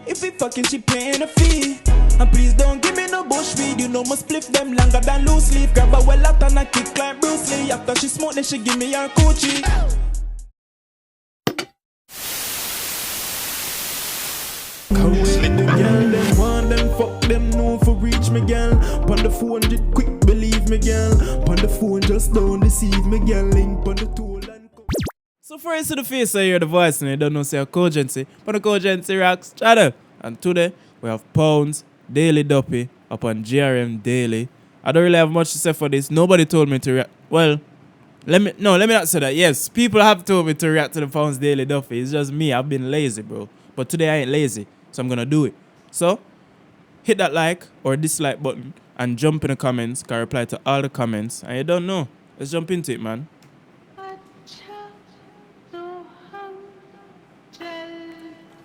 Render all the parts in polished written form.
If we fucking, she paying a fee. And please don't give me no bush weed. You know my spliff them longer than loose leaf. Grab a well out and I kick like Bruce Lee. After she smoke, then she give me her coochie. Come with the girl, them want them, fuck them, no for reach me, girl. Pon the 400, quick believe me, girl. Pon the phone, just don't deceive me, girl. Link pon the tool and so for us to the face, I hear the voice and I don't know say a KOGENCY. But the KOGENCY rocks, channel. And today, we have Poundz, Daily Duppy, up on GRM Daily. I don't really have much to say for this. Nobody told me to react. Well, let me not say that. Yes, people have told me to react to the Poundz Daily Duppy. It's just me. I've been lazy, bro. But today I ain't lazy. So I'm gonna do it. So hit that like or dislike button and jump in the comments. Can reply to all the comments. And you don't know. Let's jump into it, man.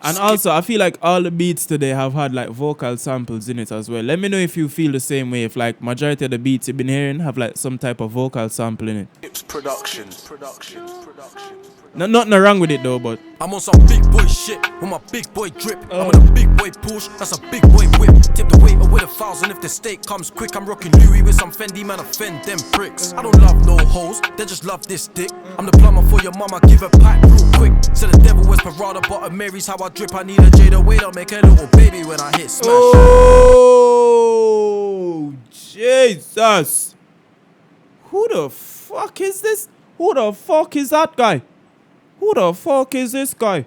And also, I feel like all the beats today have had like vocal samples in it as well. Let me know if you feel the same way. If like majority of the beats you've been hearing have like some type of vocal sample in it. It's production. No, nothing wrong with it though, but I'm on some big boy shit with my big boy drip. I'm on a big boy push, that's a big boy whip. Tip the weight with 1,000 if the steak comes quick. I'm rocking Louis with some Fendi, man, offend them pricks. I don't love no hoes, they just love this dick. I'm the plumber for your mama, give a pipe real quick. So the devil was Parada, but Mary's how I drip. I need a Jada way to make a little baby when I hit smash. Oh, Jesus. Who the fuck is this? Who the fuck is that guy? Who the fuck is this guy?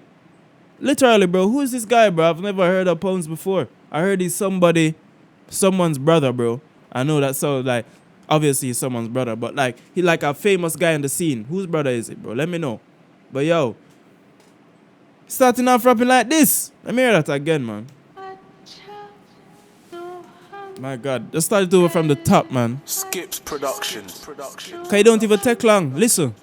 Literally, bro, who is this guy, bro? I've never heard of Poundz before. I heard he's someone's brother, bro. I know that sounds like, obviously he's someone's brother, but like, he like a famous guy in the scene. Whose brother is it, bro? Let me know. But yo, starting off rapping like this. Let me hear that again, man. My God, just start it over from the top, man. Skips production. Cause you don't even take long. Listen.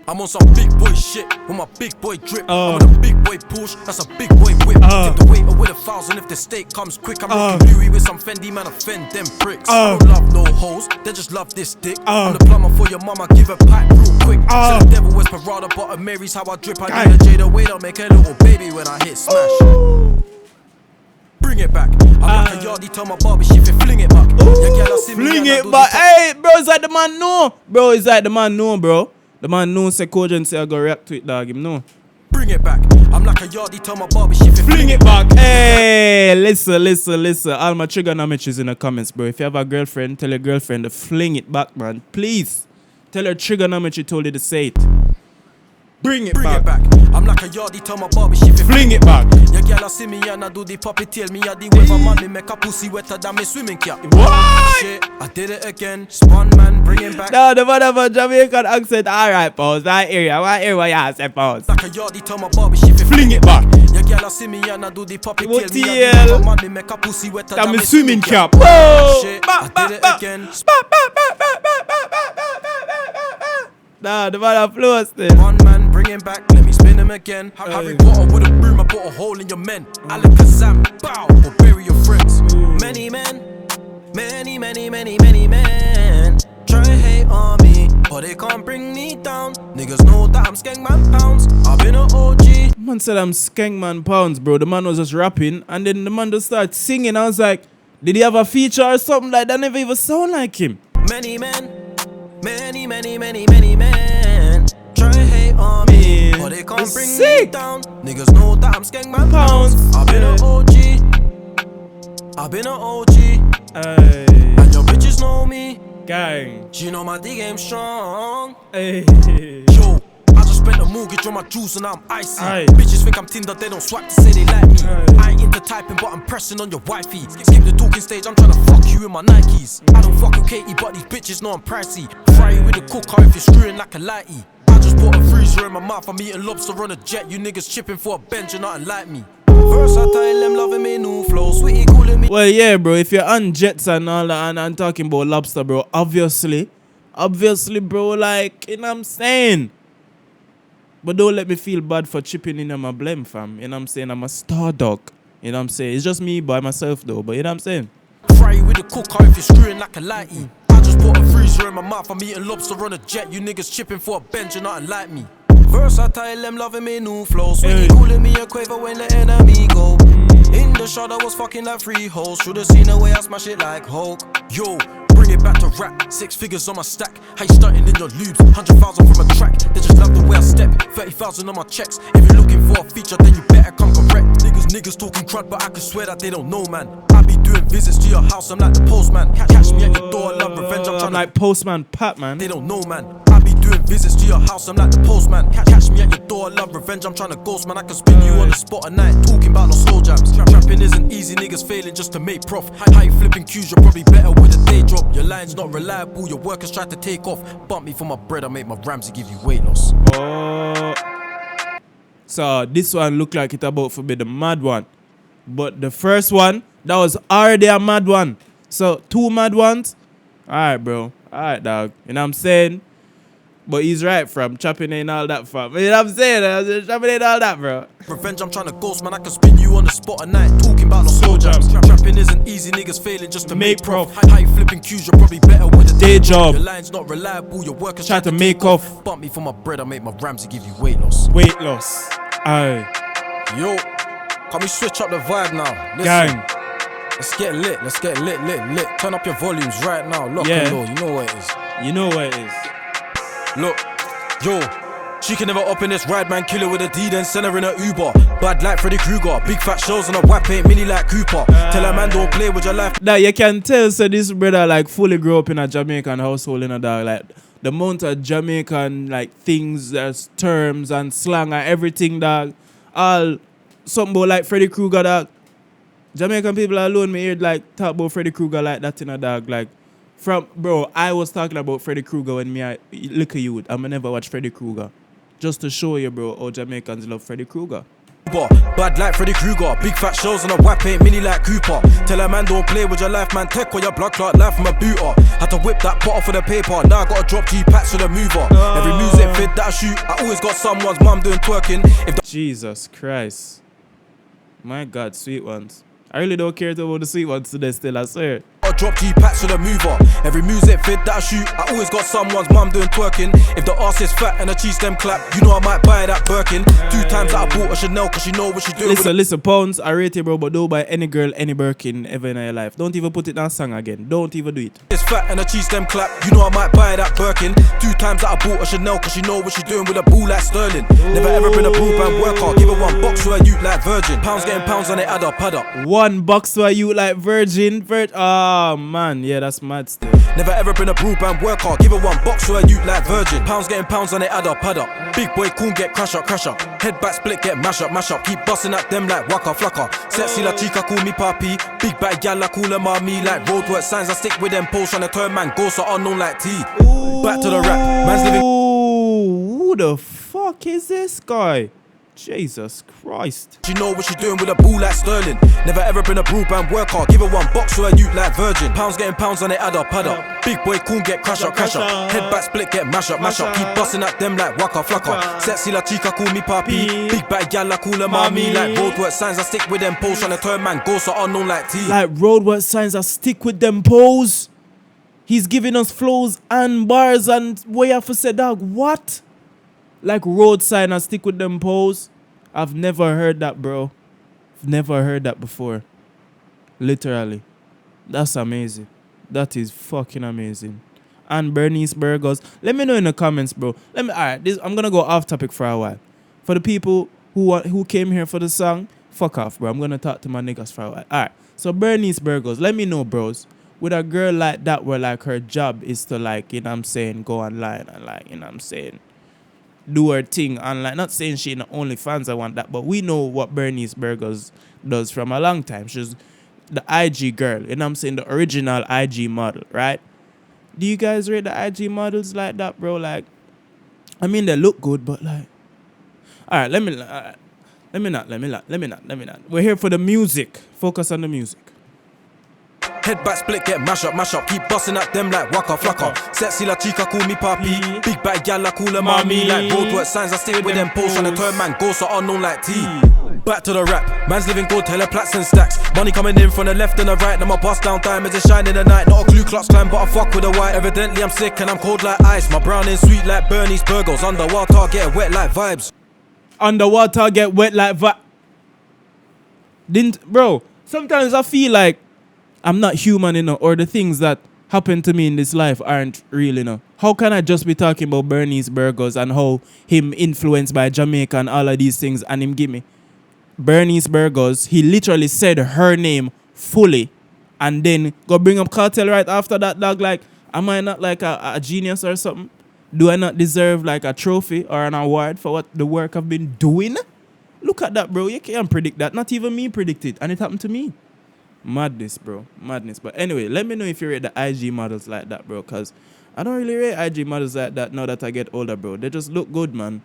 I'm on some big boy shit with my big boy drip. I'm on a big boy push, that's a big boy whip. Tip the weight with 1,000 if the steak comes quick. I'm rocking Louis with some Fendi, man, offend them pricks. I don't love no hoes, they just love this dick. I'm the plumber for your mama, give a pipe real quick. So the devil was Parada, but Mary's how I drip. I need a Jada way to make a little baby when I hit smash. Bring it back. I'm like a yardie, tell my Barbie she fit fling it back. Fling it back. Hey, bro, is that the man know? Bro, is that the man know, bro? The man knows say KOGENCY I go react to it, dog. Him know. Bring it back. I'm like a yardie, tell my Barbie she fit fling it back. Hey, listen. All my trigonometries in the comments, bro. If you have a girlfriend, tell your girlfriend to fling it back, man. Please. Tell her trigonometry told you to say it. Bring it back. I'm like a yardie, tell my Barbie she fit fling it back. Your girl see me and I do the puppy tail. Me a the weather man, me make a pussy wetter than me swimming cap. What? Shit, I did it again. Spawn man, bring it back. No, the man of a Jamaican accent. Alright, Poundz. That area. What area you say, Poundz? Like a yardie, tell my Barbie she fit fling it back. Your girl see me and I do the puppy tail. Me a the weather man, me make a pussy wetter than me swimming cap. Shit, I did it again. Nah, the man of flows then. One man, bring him back, let me spin him again. Harry Potter with a broom, I put a hole in your men. Alakazam, bow, or bury your friends. Many men, many men try hate on me, but they can't bring me down. Niggas know that I'm Skengman Poundz. I've been an OG. Man said I'm Skengman Poundz, bro. The man was just rapping, and then the man just started singing. I was like, did he have a feature or something like that? Never even sound like him. Many men, many men try hate on me, but they can't bring me down. Niggas know that I'm Skengman Poundz. I've been an OG. And your bitches know me. Gang. She know my D game strong. Hey. Yo, I just spent a mortgage on my jewels and now I'm icy. Bitches think I'm Tinder, they don't swipe to say they like me. I ain't into typing, but I'm pressing on your wifey. Skip the talking stage, I'm trying to fuck you in my Nikes. I don't fuck with Katie, but these bitches know I'm pricey. Fry you with a cooker if you're screwing like a lighty. I just bought a freezer in my mouth, I'm eating lobster on a jet. You niggas chipping for a bench and nothing like me. Versatile, them loving me new flow, sweetie calling me. Well, yeah, bro, if you're on jets and all that and talking about lobster, bro, obviously, bro, like, you know what I'm saying? But don't let me feel bad for chipping in on my blame, fam. You know what I'm saying? I'm a star dog. You know what I'm saying? It's just me by myself, though, but you know what I'm saying? Fry you with a cooker if you're screwing like a lighty. I just bought a freezer in my mouth, I'm eating lobster on a jet. You niggas chipping for a bench and nothing like me. Versatile, them loving me new flow. Sweetie calling me a quaver when the enemy go. Could've shot I was fucking like 3 hoes. Should've seen the way I smash it like Hulk. Yo, bring it back to rap. 6 figures on my stack. How you starting in your lubes? 100,000 from a track. They just love the way I step. 30,000 on my checks. If you're looking for a feature, then you better come correct. Niggas talking crud, but I can swear that they don't know, man. I be doing visits to your house, I'm like the postman. Catch me at your door, love revenge, I'm like Postman Pat, man. They don't know, man. I be doing visits to your house, I'm like the postman. Catch me at your door, love revenge, I'm trying to ghost, man. I can spin you on the spot at night, talking about no slow jams. Trapping isn't easy, niggas failing just to make prof. How you flipping cues, you're probably better with a day job. Your line's not reliable, your workers try to take off. Bump me for my bread, I make my Ramsey give you weight loss. So this one look like it about to be the mad one. But the first one, that was already a mad one. So 2 mad ones. Alright, bro. Alright, dog. You know what I'm saying? But he's right, from chopping in all that, fam. You know what I'm saying? Chopping in all that, bro. Revenge, I'm trying to ghost, man. I can spin you on the spot at night, talking about no slow jams. Trapping isn't easy, niggas failing just to make prof. How you flipping cues, you're probably better with a day job. Your line's not reliable, your workers try to make off. Bump me for my bread, I make my Ramsey give you weight loss. Weight loss. Aye. Yo, can we switch up the vibe now? Listen, gang. Let's get lit, lit. Turn up your volumes right now, lock and low, you know what it is. You know what it is. Look, yo, she can never up in this ride, man. Kill her with a D, then send her in a Uber. Bad like Freddy Krueger, big fat shows on a wap, ain't mini like Cooper. Tell a man don't play with your life. Now you can tell, so this brother like fully grew up in a Jamaican household, in a dog. Like the amount of Jamaican like things, as terms and slang and everything, dog. All something about like Freddy Krueger, dog. Jamaican people alone me heard like talk about Freddy Krueger like that in a dog. Like from bro, I was talking about Freddy Krueger when I look at you. I'ma never watch Freddy Krueger. Just to show you, bro, how Jamaicans love Freddy Krueger. Bad like Freddy Krueger, big fat shows on a wap, ain't mini like Cooper. Tell a man don't play with your life, man. Tech or your blood clot, life from a booter. Had to whip that pot off for the paper, now I gotta drop G-packs for the mover. Every music vid that I shoot, I always got someone's mum doing twerking. If Jesus Christ. My God, sweet ones. I really don't care about the sweet ones today still, I swear. I drop G-packs for the mover. Every music vid that I shoot, I always got someone's mum doing twerking. If the arse is fat and the cheese them clap, you know I might buy that Birkin. 2 times that I bought a Chanel, cause she know what she doing. Listen, Poundz, I rate you, bro, but don't buy any girl any Birkin ever in your life. Don't even put it on song again. Don't even do it. It's fat and the cheese them clap, you know I might buy that Birkin. 2 times that I bought a Chanel, cause she know what she doing with a boo like Sterling. Never ever been a broadband worker, give her 1 box to a youth like Virgin. Pounds getting pounds and they add up. 1 box to a youth like Virgin. Oh man, yeah, that's mad still. Never ever been a broadband worker, give her 1 box to a youth like Virgin. Pounds getting pounds and they add up. Big boy coon get crash up. Head back split get mash up. Keep busting at them like waka flocka. Sexy la chica call me papi. Big bad gal I call her mommy. Like roadwork signs I stick with them posts trying to turn man ghosts are unknown like T. Back to the rap, man's living. Who the fuck is this guy? Jesus Christ. She know what she doing with a boo like Sterling. Never ever been a broadband worker, give her 1 box to a youth like Virgin. Pounds getting pounds and they add up. Big boy coon get crash up. Head back split get mash up. Keep busting at them like waka flocka. Sexy la chica call me papi. Big bad gal I call her mommy. Like roadwork signs I stick with them posts trying to turn man ghosts are unknown like T. Like roadwork signs I stick with them pose. He's giving us flows and bars and way I for say dog what? Like road sign and stick with them pose. I've never heard that, bro. I've never heard that before. Literally. That's amazing. That is fucking amazing. And Bernice Burgos. Let me know in the comments, bro. Alright, I'm gonna go off topic for a while. For the people who came here for the song, fuck off, bro. I'm gonna talk to my niggas for a while. Alright. So Bernice Burgos, let me know, bros. With a girl like that where like her job is to like, you know what I'm saying, go online and like, you know what I'm saying, do her thing online. Not saying she in the OnlyFans, I want that, but we know what Bernice Burgos does from a long time. She's the IG girl, you know what I'm saying, the original IG model, right? Do you guys rate the IG models like that, bro? Like, I mean, they look good, but like, all right, let me not. We're here for the music. Focus on the music. Head back split get mash up. Keep busting at them like waka flocka. Sexy la chica call me papi. Big bad gal I call her mommy. Like roadwork signs I stick with them posts trying to turn man ghosts are unknown like T. Back to the rap, man's living good, hella plats and stacks. Money coming in from the left and the right. Now my bust down diamonds is shining the night. Not a Ku Klux Klan, but I fuck with a white. Evidently I'm sick and I'm cold like ice. My brown is sweet like Bernice Burgos. Underwater get wet like vibes. Underwater get wet like bro, sometimes I feel like I'm not human, you know, or the things that happen to me in this life aren't real, you know. How can I just be talking about Bernice Burgos and how him influenced by Jamaica and all of these things, and him give me Bernice Burgos, he literally said her name fully and then go bring up Cartel right after that, dog. Like, am I not like a genius or something? Do I not deserve like a trophy or an award for what the work I've been doing? Look at that, bro. You can't predict that. Not even me predict it. And it happened to me. Madness, bro. Madness. But anyway, let me know if you rate the IG models like that, bro. Because I don't really rate IG models like that now that I get older, bro. They just look good, man.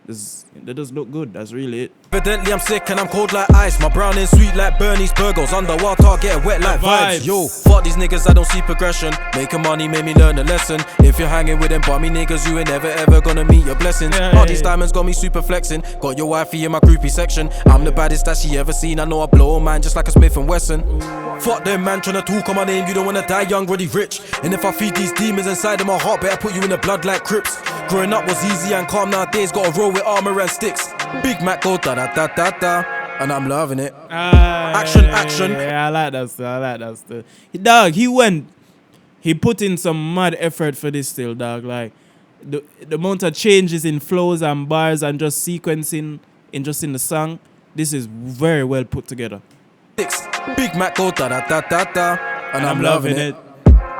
They just look good. That's really it. Evidently I'm sick and I'm cold like ice. My brown is sweet like Bernie's Burgos. Underwater, get wet like vibes. Yo, fuck these niggas, I don't see progression. Making money made me learn a lesson. If you're hanging with them bummy niggas, you ain't never ever gonna meet your blessings. All these diamonds got me super flexing. Got your wifey in my groupie section. I'm the baddest that she ever seen. I know I blow a man just like a Smith & Wesson. Fuck them man tryna talk on my name. You don't wanna die young, ready rich. And if I feed these demons inside of my heart, better put you in the blood like Crips. Growing up was easy and calm, nowadays gotta roll with armor and sticks. Big Mac go da da da da da, and I'm loving it. Action, action. Yeah, I like that stuff. Dog, he put in some mad effort for this still, dog. Like the amount of changes in flows and bars and just sequencing in the song. This is very well put together. Big Mac go da da da da da, and I'm loving it.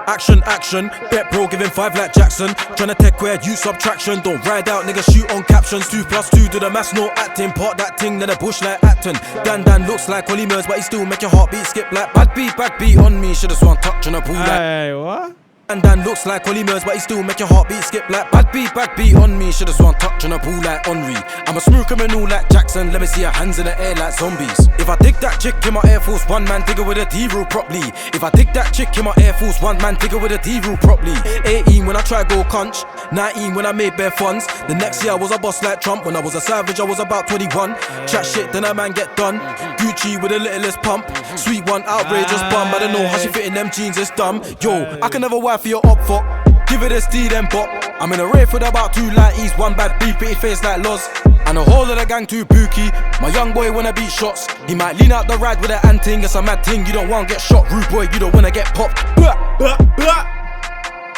Action, action, bet bro giving 5 like Jackson. Tryna take where you subtraction. Don't ride out, nigga, shoot on captions. 2 + 2 do the maths, no acting. Part that thing, then a bush like Acton. Dan looks like Ollie Murs, but he still make your heartbeat skip like bad beat on me. Should've swan touch on a pool like. Hey, what? Dan looks like Ollie Murs, but he still make your heartbeat skip like bad beat on me. Should've swan touch on a pool like Henry. I'm a smooth criminal like Jackson. Let me see your hands in the air like zombies. If I dig that chick in my Air Force One, man, dig her with a D-rule properly. If I dig that chick in my Air Force One, man, dig her with a D-rule properly. 18 when I try go conch, 19 when I made bare funds. The next year I was a boss like Trump. When I was a savage I was about 21. Chat shit then a man get done. Gucci with the littlest pump. Sweet one outrageous bum. I don't know how she fit in them jeans, it's dumb. Yo, I can never wife for your up for. Give it a steed and bop. I'm in a rave with about 2 lighties, 1 bad beat, pretty face like Loz. And the whole of the gang too bookie. My young boy wanna beat shots. He might lean out the ride with an anting. It's a mad thing, you don't wanna get shot. Rude boy, you don't wanna get popped.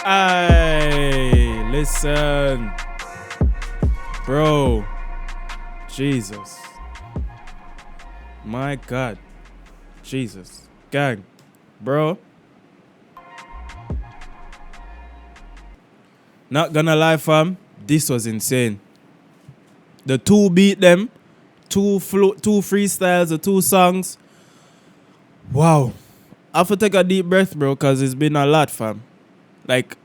Hey, listen. Bro. Jesus. My God. Jesus. Gang. Bro. Not gonna lie, fam. This was insane. The 2 beat them, 2 freestyles, the 2 songs. Wow. I have to take a deep breath, bro, because it's been a lot, fam. Like,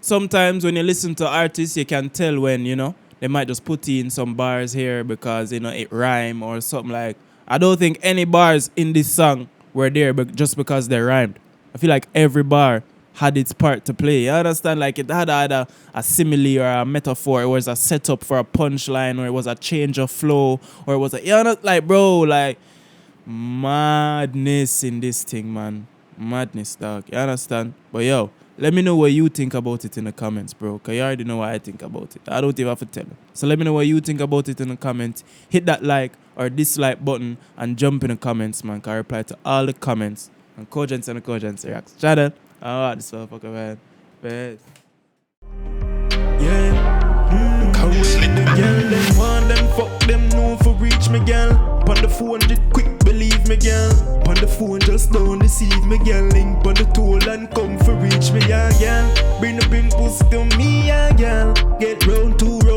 sometimes when you listen to artists, you can tell when, you know, they might just put in some bars here because, you know, it rhyme or something like. I don't think any bars in this song were there just because they rhymed. I feel like every bar had its part to play. You understand? Like it had either a simile or a metaphor. It was a setup for a punchline, or it was a change of flow, or it was a, you know, like, bro, like madness in this thing, man. Madness, dog. You understand? But yo, let me know what you think about it in the comments, bro. Because you already know what I think about it. I don't even have to tell you. So let me know what you think about it in the comments. Hit that like or dislike button and jump in the comments, man. Because I reply to all the comments on KOGENCY and the KOGENCY Reacts channel. Oh, this motherfucker, man. Bet. Yeah. Cause when the girl them want them, fuck them, no for reach me, girl. Pon the phone, just quick, believe me, girl. Pon the phone, just don't deceive me, girl. Link pon the toll and come for reach me, yeah, girl. Bring the pussy to me, yeah, girl. Get round to round.